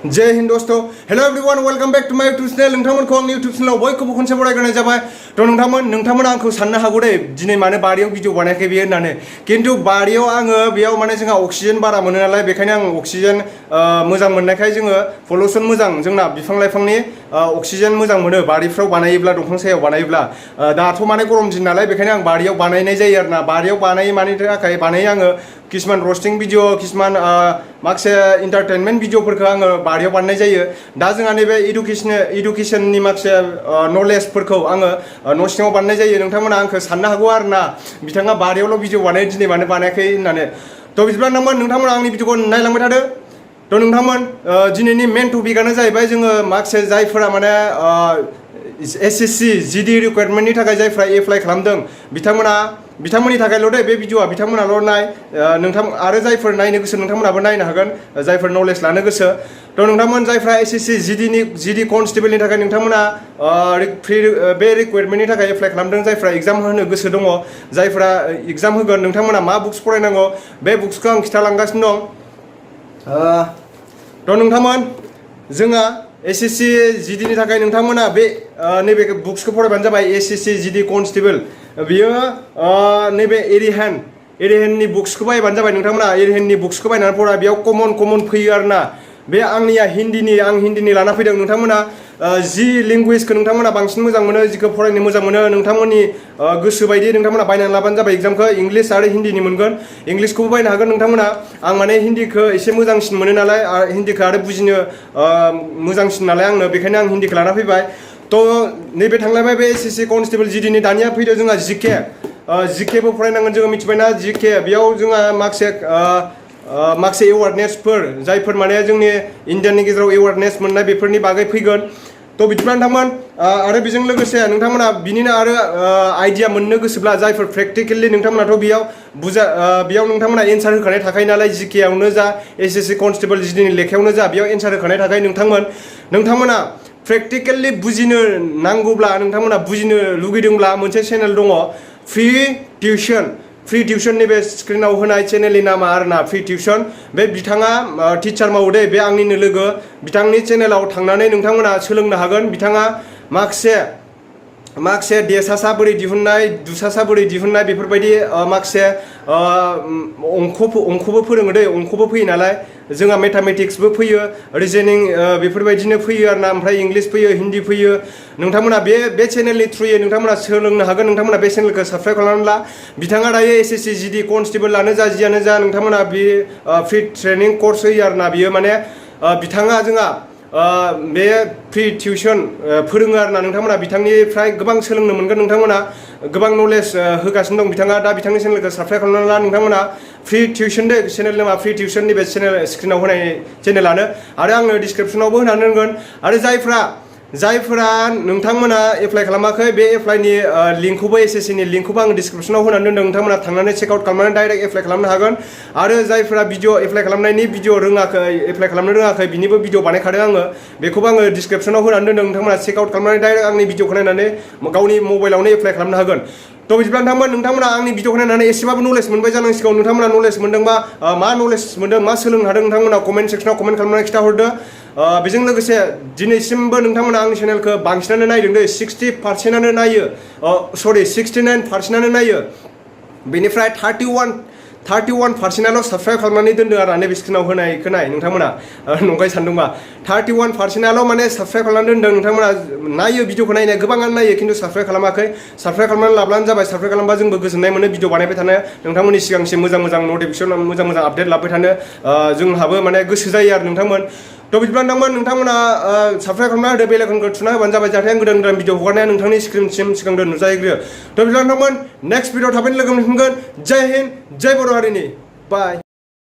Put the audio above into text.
जय हिंद दोस्तों hello everyone welcome back to my YouTube channel नोंथांमोनखौ आंनि यूट्यूब चैनलाव बयखौबो खनसे बरायग्रोनाय जाबाय थ' नोंथांमोना आंखौ साननो हागौ दे दिनै माने बारियाव भिडिअ बानायाखै बियो होननानै किन्तु बारियाव आङो बेयाव माने जोंहा अक्सिजेन बारा मोनो नालाय बेखायनो आं अक्सिजेन मोजां मोननायखाय जोङो पलिउसन मोजां जोंना बिफां लाइफांनि अक्सिजेन मोजां मोनो बारिफ्राव बानायोब्ला दंफां सायाव बानायोब्ला दाथ' माने गरम दिन नालाय बेखायनो आं बारियाव बानायनाय जायो आरोना बारियाव बानायो मानि थाखाय बानायो आङो किसुमान रस्टिं भिडिअ किसुमान माखासे इन्टारटेनमेन्ट भिडिअफोरखौ आङो बारियाव बानायनाय जायो दा जोंहा नैबे इडुकेसननि माखासे नलेजफोरखौ आङो न' सिङाव बानायनाय जायो नोंथांमोना आंखौ साननो हागौ आरोना बिथाङा बारियावल' भिडिअ बानायो दिनै मानो बानायाखै होननानै थ' बिदिब्ला नोंथांमोना आंनि भिडिअखौ नायलांबाय थादो थ' नोंथांमोन दिनैनि मेन टपिकआनो जाहैबाय जोङो माखासे जायफोरा माने SSC GD रिक्वायरमेन्टनि थाखाय जायफ्रा एप्लाइ खालामदों बिथांमोननि थाखायल' दे बे भिडिअआ बिथांमोनाल' नाय आरो जायफोर नायनो गोसो नोंथांमोनाबो नायनो हागोन जायफोर नलेज लानो गोसो थ' नोंथांमोन जायफ्रा SSC GD कनस्टेबलनि थाखाय नोंथांमोना बे रिक्वायरमेन्टनि थाखाय एप्लाइ खालामदों जायफ्रा एग्जाम होनो गोसो दङ जायफ्रा एग्जाम होगोन नोंथांमोना मा बुक्स फरायनांगौ बे बुक्सखौ आं खिथालांगासिनो दं थ' नोंथांमोन जोंहा SSC GDनि थाखाय नोंथांमोना बे नैबे बुक्सखौ फरायबानो जाबाय SSC GD कनस्टेबल बियो नैबे एरिहेननि बुक्सखौ बायबानो जाबाय नोंथांमोना एरिहेननि बुक्सखौ बायनानै फरा बेयाव कमन फैयो आरोना बे आंनिया आं हिन्दीनि लाना फैदों नोंथांमोना जि लेंगुवेजखौ नोंथांमोना बांसिन मोजां मोनो जिखौ फरायनो मोजां मोनो नोंथांमोननि गोसो बायदि नोंथांमोना बायनानै लाबानो जाबाय एग्जामखौ इंलिश आरो हिन्दीनि मोनगोन इंलिशखौबो बायनो हागोन नोंथांमोना आं माने हिन्दीखौ एसे मोजांसिन मोनो नालाय हिन्दीखौ आरो बुजिनो मोजांसिन नालाय आंनो बेखायनो आं हिन्दीखौ लाना फैबाय थ' नैबे थांलायबाय बे SSC कनस्टेबल GDनि दानिया फैदो जोंहा जिकेबो फरायनांगोन जोङो मिथिबायना जिके बेयाव जोंहा माखासे एवार्डनेसफोर जायफोर माने जोंनि इण्डियानि गेजेराव एवार्डनेस मोननाय बेफोरनि बागै फैगोन थ' बिदिब्ला नोंथांमोन आरो बेजों लोगोसे नोंथांमोना बिनिनो आरो आइडिया मोननो गोसोब्ला जायफोर प्रेक्टिकेलि नोंथांमोनाथ' बेयाव नोंथांमोना एन्सार होखानाय थाखायो नालाय जिकेआवनो जा SSC कनस्टेबल GDनि लेखायावनो जा बेयाव एन्सार होखानाय थाखाय नोंथांमोना प्रेक्टिकेलि बुजिनो नांगौब्ला नोंथांमोना बुजिनो लुगैदोंब्ला मोनसे चेनेल दङ फ्रि टिउसन नैबे स्क्रिनाव होनाय चेनेलनि नामा आरोना फ्रि टिउसन बे बिथाङा टिचार मावो दे बे आंनिनो लोगो बिथांनि चेनेलाव थांनानै नोंथांमोना सोलोंनो हागोन बिथाङा माखासे देसासा बोरै दिहुननाय दुसासा बोरै दिहुननाय बेफोरबायदि माखासे अंखबो फोरोङो दे अंखबो फैयो नालाय जोंहा मेथामेटिक्सबो फैयो रिजनिं बेफोरबायदिनो फैयो आरोना ओमफ्राय इंलिश फैयो हिन्दी फैयो नोंथांमोना बे चेनेलनि थ्रुयै नोंथांमोना सोलोंनो हागोन नोंथांमोना बे चेनेलखौ साबस्क्राइब खालामनानै ला बिथाङा दायो SSC GD कनस्टेबलानो जा जियानो जा नोंथांमोना बे फ्रि ट्रेनिं कर्स होयो आरोना बियो माने बिथाङा जोंहा बे फ्रि टिउसन फोरोङो आरोना नोंथांमोना बिथांनिफ्राय गोबां सोलोंनो मोनगोन नोंथांमोना गोबां नलेज होगासिनो दं बिथाङा दा बिथांनि चेनेलखौ साबस्क्राइब खालामनानै ला नोंथांमोना फ्रि टिउसन दे चेनेल नामा फ्रि टिउसननि बे चेनेल स्क्रिनाव होनाय चेनेलानो आरो आङो डिसक्रिपसनावबो होनानै दोनगोन आरो जायफोरा नोंथांमोना एप्लाइ खालामाखै बे एप्लाइनि लिंकखौबो SSCनि लिंकखौबो आङो डिसक्रिपसनाव होनानै दोनदों नोंथांमोना थांनानै चेक आउट खालामनानै डाइरेक्ट एप्लाइ खालामनो हागोन आरो जायफोरा एप्लाइ खालामनायनि एप्लाइ खालामनो रोङाखै बिनिबो भिडिअ बानायखादों आङो बेखौबो आङो डिसक्रिपसनाव होनानै दोनदों नोंथांमोना चेक आउट खालामनानै डाइरेक्ट आंनि भिडिअखौ नायनानै गावनि मबाइलावनो एप्लाइ खालामनो हागोन थ' बिदिब्ला नोंथांमोना आंनि भिडिअखौ नायनानै एसेबाबो नलेज मोनबाय जानांसिगौ नोंथांमोना नलेज मोनदोंबा मा नलेज मोनदों मा सोलोंनो हादों नोंथांमोना कमेन्ट सेक्सनाव कमेन्ट खालामनानै खिथाहरदो बेजों लोगोसे दिनैसिमबो नोंथांमोना आंनि चेनेलखौ बांसिनानो नायदों दे 60%आनो नायो 69%आनो नायो बेनिफ्राय 31%आल' साबस्क्राइब खालामनानै दोनदों आरो नैबे स्क्रिनाव होनायखौ नाय नोंथांमोना नंखाय सानदोंबा 31%आल' माने साबस्क्राइब खालामनानै दोनदों नोंथांमोना नायो भिडिअखौ नायनाया गोबाङानो नायो खिन्थु साबस्क्राइब खालामाखै साबस्क्राइब खालामनानै लाब्लानो जाबाय साबस्क्राइब खालामबा जोंबो गोजोननाय मोनो भिडिअ बानायबाय थानो नोंथांमोननि सिगांसिम मोजां नटिफिकेसन मोजां आपडेट लाबाय थानो जोंहाबो माने गोसो जायो आरो नोंथांमोन थ' बिदिब्ला नोंथांमोना साबस्क्राइब खालामना होदो बेल आइकनखौ थुना होबानो जाबाय जाहाथे आं गोदान भिडिअ हगारनाया नोंथांनि स्क्रिनसिम सिगांग्रो नुजाहैग्रोयो थ' बिदिब्ला नोंथांमोन नेक्स्ट भिडिअ थाबैनो लोगो मोनफिनगोन जय हिन्द जय बर' हारिनि बाय